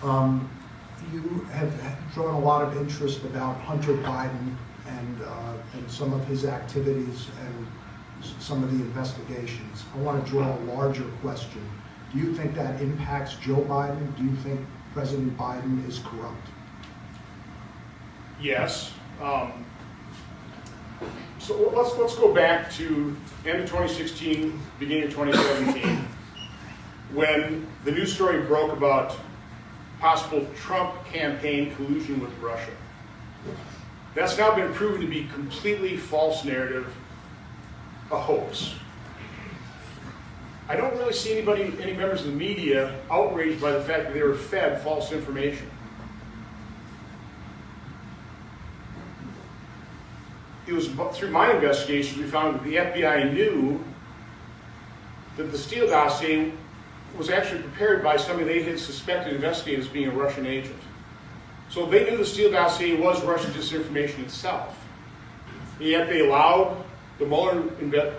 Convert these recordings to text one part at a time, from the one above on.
You have drawn a lot of interest about Hunter Biden and some of his activities and some of the investigations. I want to draw a larger question. Do you think that impacts Joe Biden? Do you think President Biden is corrupt? Yes. So let's go back to end of 2016, beginning of 2017, when the news story broke about possible Trump campaign collusion with Russia. That's now been proven to be completely false narrative, a hoax. I don't really see any members of the media outraged by the fact that they were fed false information. It was through my investigation we found that the FBI knew that the Steele dossier was actually prepared by somebody they had suspected investigated as being a Russian agent. So they knew the Steele dossier was Russian disinformation itself. And yet they allowed the Mueller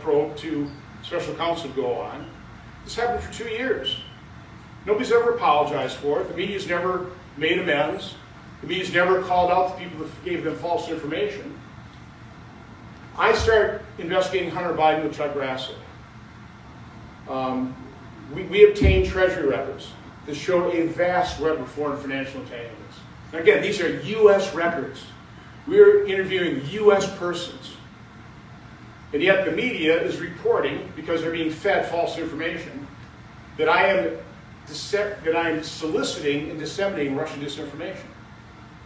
probe to special counsel to go on. This happened for 2 years. Nobody's ever apologized for it. The media's never made amends. The media's never called out the people that gave them false information. I started investigating Hunter Biden with Chuck Grassley. We obtained Treasury records that showed a vast web of foreign financial entanglements. Now again, these are U.S. records. We're interviewing U.S. persons. And yet the media is reporting, because they're being fed false information, that I am soliciting and disseminating Russian disinformation.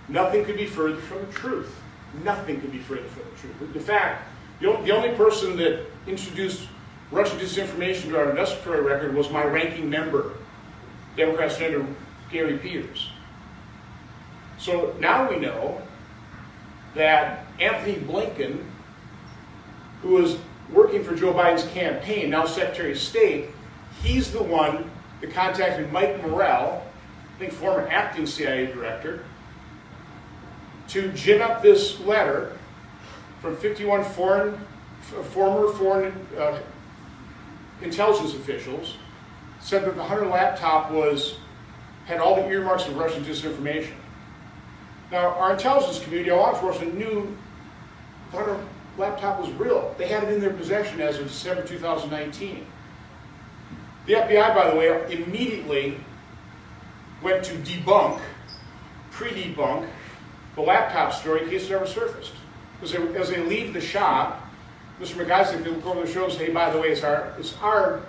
Nothing could be further from the truth. Nothing could be further from the truth. In fact, the only person that introduced Russian disinformation to our investigatory record was my ranking member, Democrat Senator Gary Peters. So now we know that Antony Blinken, who was working for Joe Biden's campaign, now Secretary of State, he's the one that contacted Mike Morrell, I think former acting CIA director, to gin up this letter from 51 former foreign intelligence officials, said that the Hunter laptop had all the earmarks of Russian disinformation. Now, our intelligence community, our law enforcement, knew the Hunter laptop was real. They had it in their possession as of December 2019. The FBI, by the way, immediately went to pre-debunk the laptop story in case it ever surfaced. Because as they leave the shop, Mr. McGeisler can look over the show and say, hey, by the way, it's our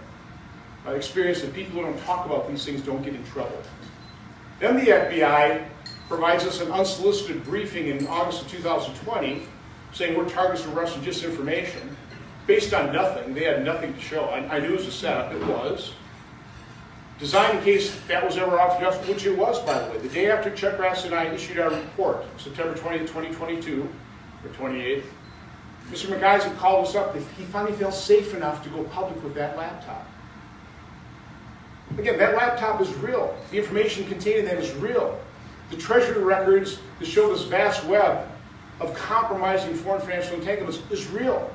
experience that people who don't talk about these things don't get in trouble. Then the FBI provides us an unsolicited briefing in August of 2020 saying we're targets for Russian disinformation based on nothing. They had nothing to show. I knew it was a setup. It was. Designed in case that was ever offered to us, which it was, by the way. The day after Chuck Grassley and I issued our report, September 20th, 2022, or 28th, Mr. McGeisler called us up. He finally felt safe enough to go public with that laptop. Again, that laptop is real. The information contained in that is real. The Treasury records that show this vast web of compromising foreign financial entanglements is real.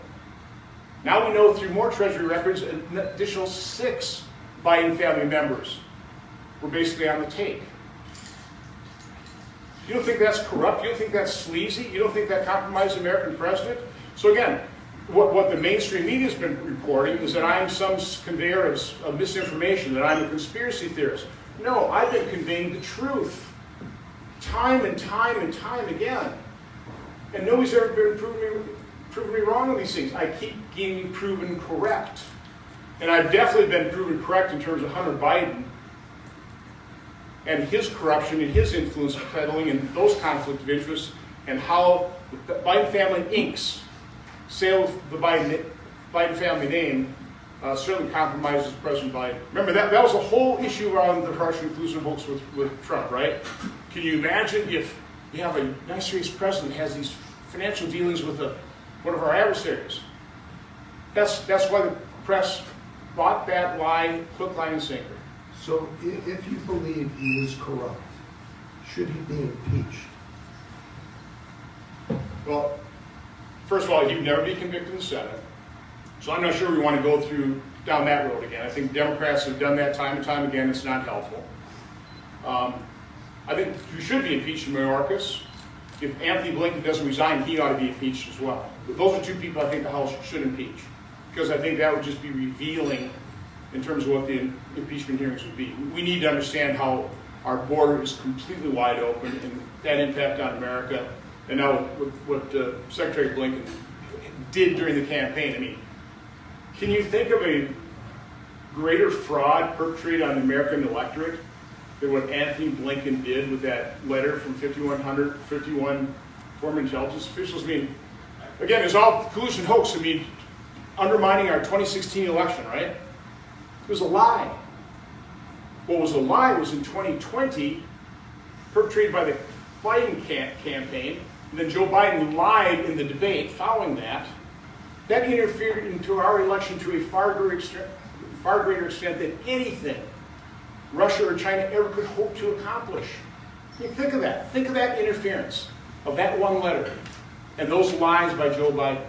Now we know through more Treasury records, an additional 6 Biden family members were basically on the take. You don't think that's corrupt? You don't think that's sleazy? You don't think that compromised the American president? So again, what the mainstream media has been reporting is that I'm some conveyor of misinformation, that I'm a conspiracy theorist. No, I've been conveying the truth time and time and time again. And nobody's ever been proving me wrong on these things. I keep getting proven correct. And I've definitely been proven correct in terms of Hunter Biden and his corruption and his influence peddling and those conflicts of interest, and how the Biden family Inc.'s sale of the Biden family name certainly compromises President Biden. Remember, that was the whole issue around the Russian collusion hoax with Trump, right? Can you imagine if you have a nice, serious president who has these financial dealings with one of our adversaries? That's why the press bought that lie, hook, line, and sinker. So if you believe he is corrupt, should he be impeached? Well, first of all, he would never be convicted in the Senate. So I'm not sure we want to go down that road again. I think Democrats have done that time and time again. It's not helpful. I think you should be impeached in Mayorkas. If Antony Blinken doesn't resign, he ought to be impeached as well. But those are two people I think the House should impeach, because I think that would just be revealing in terms of what the impeachment hearings would be. We need to understand how our border is completely wide open and that impact on America. And now what Secretary Blinken did during the campaign. I mean, can you think of a greater fraud perpetrated on the American electorate than what Antony Blinken did with that letter from 51 former intelligence officials? I mean, again, it's all collusion hoax. I mean, undermining our 2016 election, right? It was a lie. What was a lie was in 2020, perpetrated by the Biden campaign, and then Joe Biden lied in the debate following that. That interfered into our election to a far greater extent than anything Russia or China ever could hope to accomplish. I mean, think of that. Think of that interference of that one letter and those lies by Joe Biden.